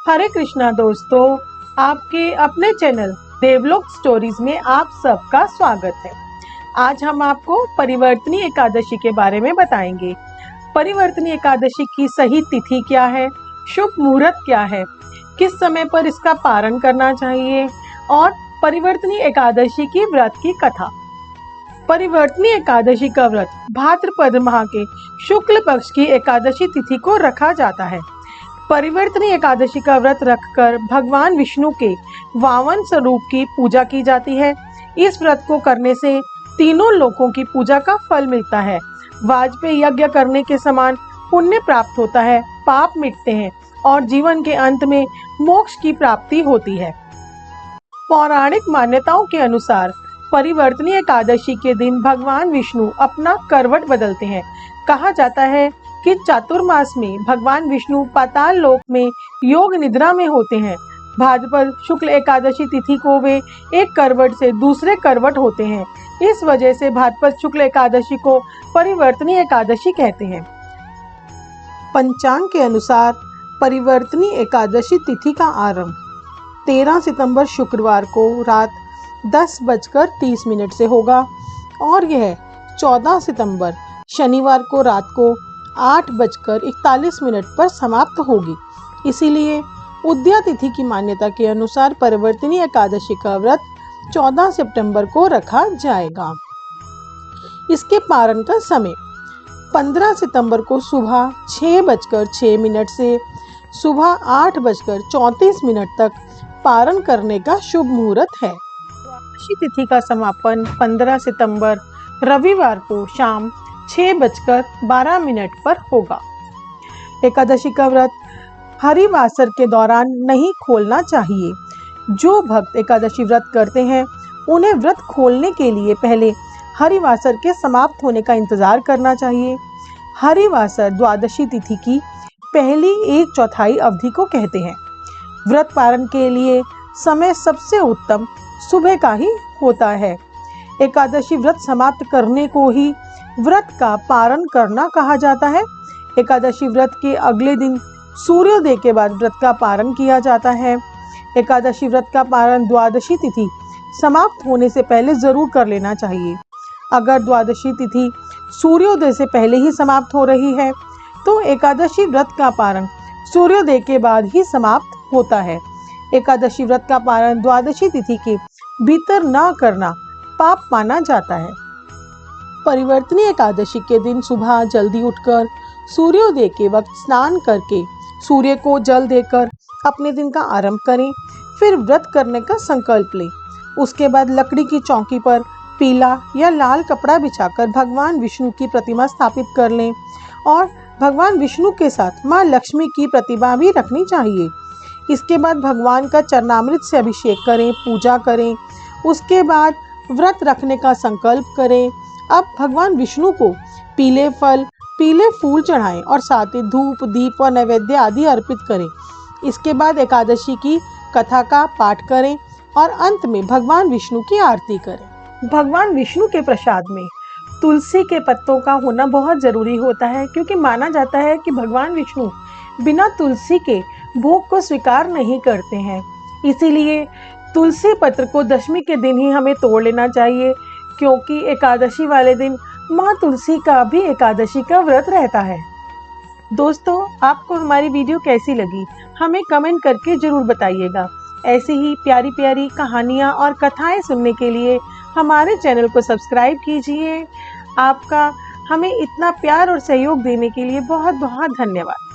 हरे कृष्णा दोस्तों, आपके अपने चैनल देवलोक स्टोरीज में आप सबका स्वागत है। आज हम आपको परिवर्तनी एकादशी के बारे में बताएंगे। परिवर्तनी एकादशी की सही तिथि क्या है, शुभ मुहूर्त क्या है, किस समय पर इसका पारण करना चाहिए और परिवर्तनी एकादशी की व्रत की कथा। परिवर्तनी एकादशी का व्रत भाद्रपद माह के शुक्ल पक्ष की एकादशी तिथि को रखा जाता है। परिवर्तनी एकादशी का व्रत रखकर भगवान विष्णु के वामन स्वरूप की पूजा की जाती है। इस व्रत को करने से तीनों लोकों की पूजा का फल मिलता है। वाजपेयी यज्ञ करने के समान पुण्य प्राप्त होता है, पाप मिटते हैं और जीवन के अंत में मोक्ष की प्राप्ति होती है। पौराणिक मान्यताओं के अनुसार परिवर्तनी एकादशी के दिन भगवान विष्णु अपना करवट बदलते हैं। कहा जाता है कि चातुर्मास में भगवान विष्णु पाताल लोक में योग निद्रा में होते हैं। भाद्रपद शुक्ल एकादशी तिथि को वे एक करवट से दूसरे करवट होते हैं। इस वजह से भाद्रपद शुक्ल एकादशी को परिवर्तनी एकादशी कहते हैं। पंचांग के अनुसार परिवर्तनी एकादशी तिथि का आरंभ 13 सितंबर शुक्रवार को रात 10:30 से होगा और यह 14 सितंबर शनिवार को रात को 8:41 पर समाप्त होगी। इसीलिए उदया तिथि की मान्यता के अनुसार परिवर्तनी एकादशी का व्रत 14 सितंबर को रखा जाएगा। इसके पारण का समय 15 सितंबर को सुबह 6:06 से सुबह 8:34 तक पारण करने का शुभ मुहूर्त है। द्वादशी तिथि का समापन 15 सितंबर रविवार को शाम 6:12 पर होगा। एकादशी का व्रत हरिवासर के दौरान नहीं खोलना चाहिए। जो भक्त एकादशी व्रत करते हैं उन्हें व्रत खोलने के लिए पहले हरिवासर के समाप्त होने का इंतजार करना चाहिए। हरिवासर द्वादशी तिथि की पहली 1/4 अवधि को कहते हैं। व्रत पारण के लिए समय सबसे उत्तम सुबह का ही होता है। एकादशी व्रत समाप्त करने को ही व्रत का पारण करना कहा जाता है। एकादशी व्रत के अगले दिन सूर्योदय के बाद व्रत का पारण किया जाता है। एकादशी व्रत का पारण द्वादशी तिथि समाप्त होने से पहले जरूर कर लेना चाहिए। अगर द्वादशी तिथि सूर्योदय से पहले ही समाप्त हो रही है तो एकादशी व्रत का पारण सूर्योदय के बाद ही समाप्त होता है। एकादशी व्रत का पारण द्वादशी तिथि के भीतर न करना पाप माना जाता है। परिवर्तनी एकादशी के दिन सुबह जल्दी उठकर सूर्योदय के वक्त स्नान करके सूर्य को जल देकर अपने दिन का आरंभ करें। फिर व्रत करने का संकल्प लें। उसके बाद लकड़ी की चौकी पर पीला या लाल कपड़ा बिछाकर भगवान विष्णु की प्रतिमा स्थापित कर लें और भगवान विष्णु के साथ माँ लक्ष्मी की प्रतिमा भी रखनी चाहिए। इसके बाद भगवान का चरणामृत से अभिषेक करें, पूजा करें। उसके बाद व्रत रखने का संकल्प करें। अब भगवान विष्णु को पीले फल, पीले फूल चढ़ाएं और साथ ही धूप, दीप और नैवेद्य आदि अर्पित करें। इसके बाद एकादशी की कथा का पाठ करें और अंत में भगवान विष्णु की आरती करें। भगवान विष्णु के प्रसाद में तुलसी के पत्तों का होना बहुत जरूरी होता है, क्योंकि माना जाता है कि भगवान विष्णु बिना तुलसी के भोग को स्वीकार नहीं करते हैं। इसीलिए तुलसी पत्र को दशमी के दिन ही हमें तोड़ लेना चाहिए, क्योंकि एकादशी वाले दिन माँ तुलसी का भी एकादशी का व्रत रहता है। दोस्तों, आपको हमारी वीडियो कैसी लगी हमें कमेंट करके जरूर बताइएगा। ऐसी ही प्यारी प्यारी कहानियाँ और कथाएं सुनने के लिए हमारे चैनल को सब्सक्राइब कीजिए। आपका हमें इतना प्यार और सहयोग देने के लिए बहुत बहुत धन्यवाद।